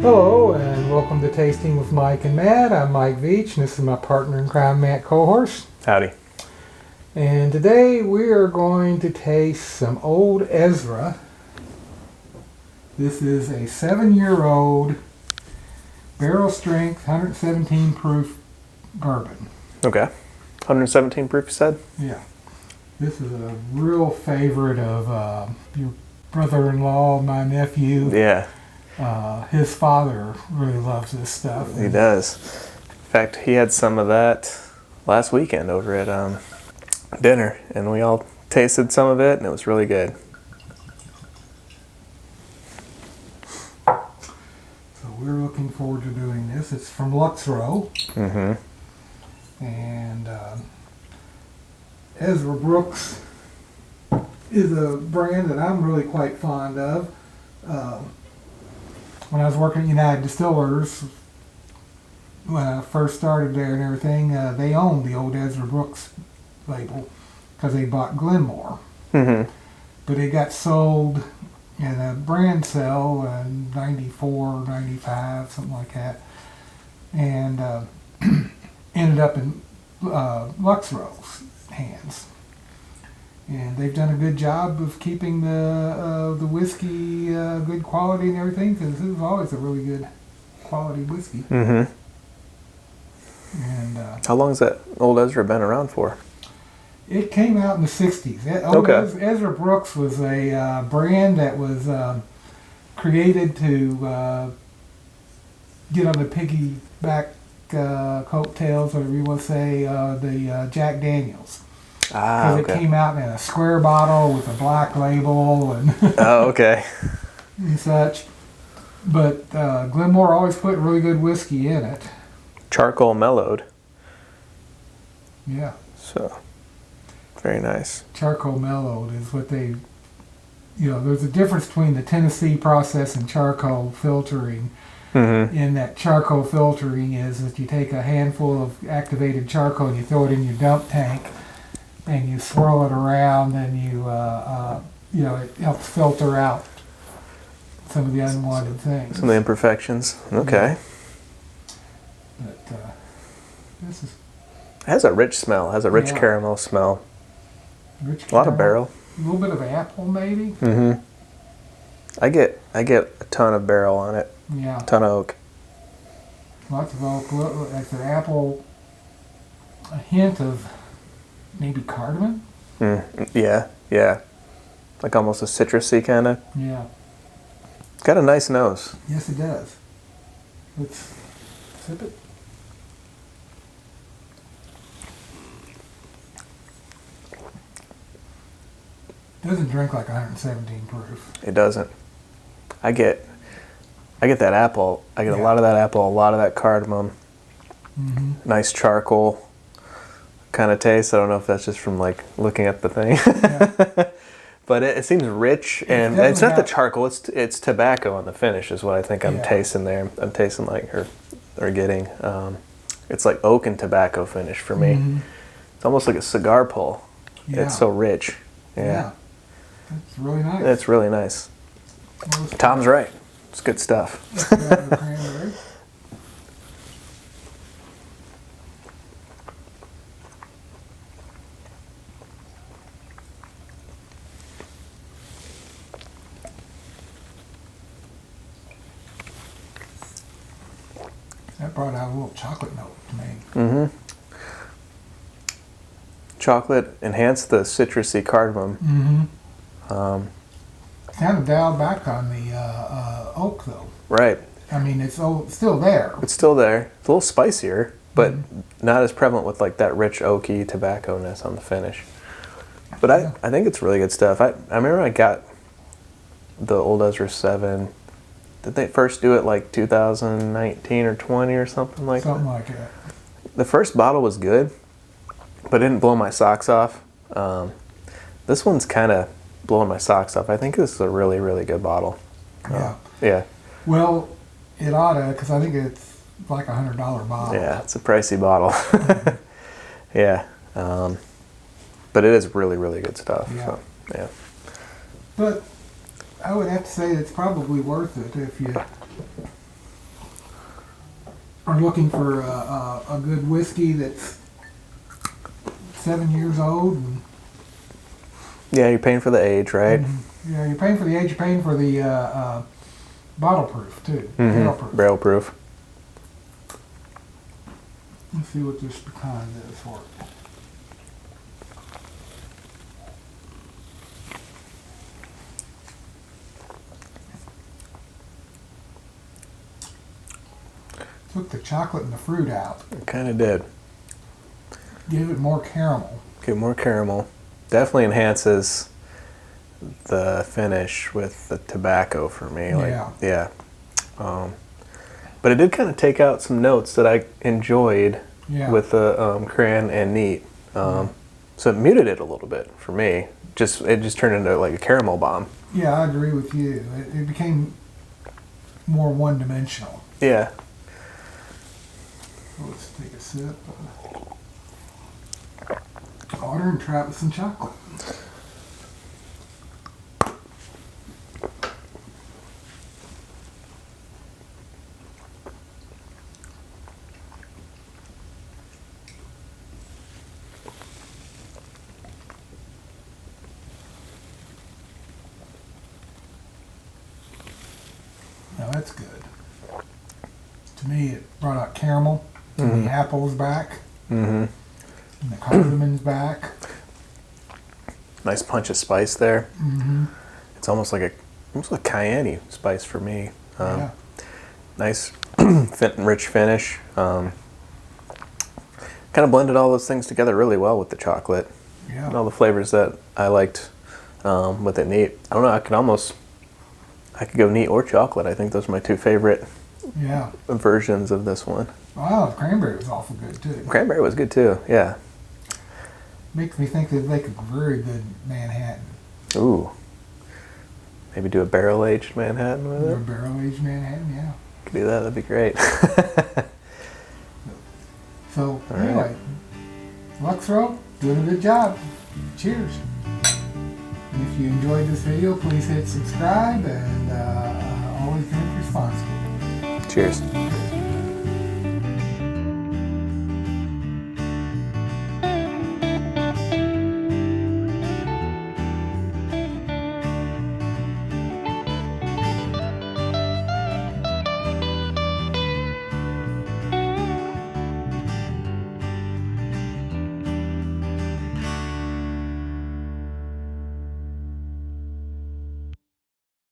Hello and welcome to Tasting with Mike and Matt. I'm Mike Veach and this is my partner in crime, Matt Kohorst. Howdy. And today we are going to taste some Old Ezra. This is a 7-year-old barrel strength 117 proof bourbon. Okay. 117 proof, you said? Yeah. This is a real favorite of your brother-in-law, my nephew. Yeah. His father really loves this stuff. He does. In fact, he had some of that last weekend over at dinner, and we all tasted some of it, and it was really good. So we're looking forward to doing this. It's from Luxrow. Mm-hmm. And Ezra Brooks is a brand that I'm really quite fond of. When I was working at United Distillers, when I first started there and everything, they owned the Old Ezra Brooks label because they bought Glenmore. Mm-hmm. But it got sold in a brand sale in 94, 95, something like that. And ended up in Luxrow's hands. And they've done a good job of keeping the whiskey good quality and everything, because it was always a really good quality whiskey. Mm-hmm. And How long has that Old Ezra been around for? it came out in the 60s. Ezra Brooks was a brand that was created to get on the piggyback coattails, or you want to say, the Jack Daniels. Because Okay. it came out in a square bottle with a black label and, Oh, okay. and such. But Glenmore always put really good whiskey in it. Charcoal mellowed. Yeah. So, very nice. Charcoal mellowed is what they, there's a difference between the Tennessee process and charcoal filtering. Mm-hmm. In that charcoal filtering is that you take a handful of activated charcoal and you throw it in your dump tank and you swirl it around and it helps filter out some of the unwanted things. Some of the imperfections. Okay. Yeah. But this is It has a rich smell. It has a rich Yeah. caramel smell. rich A lot of caramel, barrel. a little bit of apple maybe. Mm-hmm. I get a ton of barrel on it. Yeah. A ton of oak. Lots of oak, like the apple, a hint of maybe cardamom. Yeah. Like almost a citrusy kind of. Yeah. It's got a nice nose. Yes, it does. Let's sip it. Doesn't drink like 117 proof. It doesn't. I get that apple. I get a Yeah. lot of that apple, a lot of that cardamom. Mm-hmm. Nice charcoal kind of taste. I don't know if that's just from like looking at the thing. Yeah. But it seems rich, and definitely it's not the got- charcoal. It's tobacco on the finish is what I think I'm Yeah. tasting there. I'm tasting like or getting. It's like oak and tobacco finish for me. Mhm. It's almost like a cigar pull. Yeah. It's so rich. Yeah. It's really nice. It's really nice. Tom's right. It's good stuff. The cranberry. That brought out a little chocolate note to me. Mm-hmm. Chocolate enhanced the citrusy cardamom. Mm-hmm. Kind of dialed back on the oak, though. Right. I mean, it's still there. It's still there. It's a little spicier, but not as prevalent with like that rich oaky tobacco-ness on the finish. But Yeah. I think it's really good stuff. I remember I got the Old Ezra 7. Did they first do it like 2019 or 20 or something like Something that? like that. The first bottle was good, but it didn't blow my socks off. This one's kind of blowing my socks off. I think this is a really, really good bottle. Yeah. Yeah. Well, it oughta, because I think it's like $100 bottle. Yeah, it's a pricey bottle. Yeah. But it is really, really good stuff. Yeah. So, yeah. But I would have to say it's probably worth it if you are looking for a good whiskey that's 7 years old. And, Yeah, you're paying for the age, right? yeah, you're paying for the age, you're paying for the bottle proof too, barrel proof. Barrel proof. Let's see what this pecan is for it. Took the chocolate and the fruit out. It kind of did. Give it more caramel. Get more caramel. Definitely enhances the finish with the tobacco for me. Yeah. But it did kind of take out some notes that I enjoyed with the cran and neat. So it muted it a little bit for me. It just turned into like a caramel bomb. Yeah, I agree with you. It became more one-dimensional. Yeah. So let's take a sip. Water and try it with some chocolate. Now that's good. To me, it brought out caramel, and the apple's back, and the cardamon's back. Nice punch of spice there. It's almost like a cayenne spice for me. Yeah. Nice, rich finish. Kind of blended all those things together really well with the chocolate. Yeah. And all the flavors that I liked with it neat. I don't know, I could go neat or chocolate. I think those are my two favorite versions of this one. Wow, the cranberry was awful good too. Cranberry was good too, yeah. Makes me think they'd make a very good Manhattan. Ooh. Maybe do a barrel-aged Manhattan with Or it? a barrel-aged Manhattan, yeah. Could do that, that'd be great. So, anyway, Luxro, doing a good job. Cheers. And if you enjoyed this video, please hit subscribe and always drink responsibly. Cheers.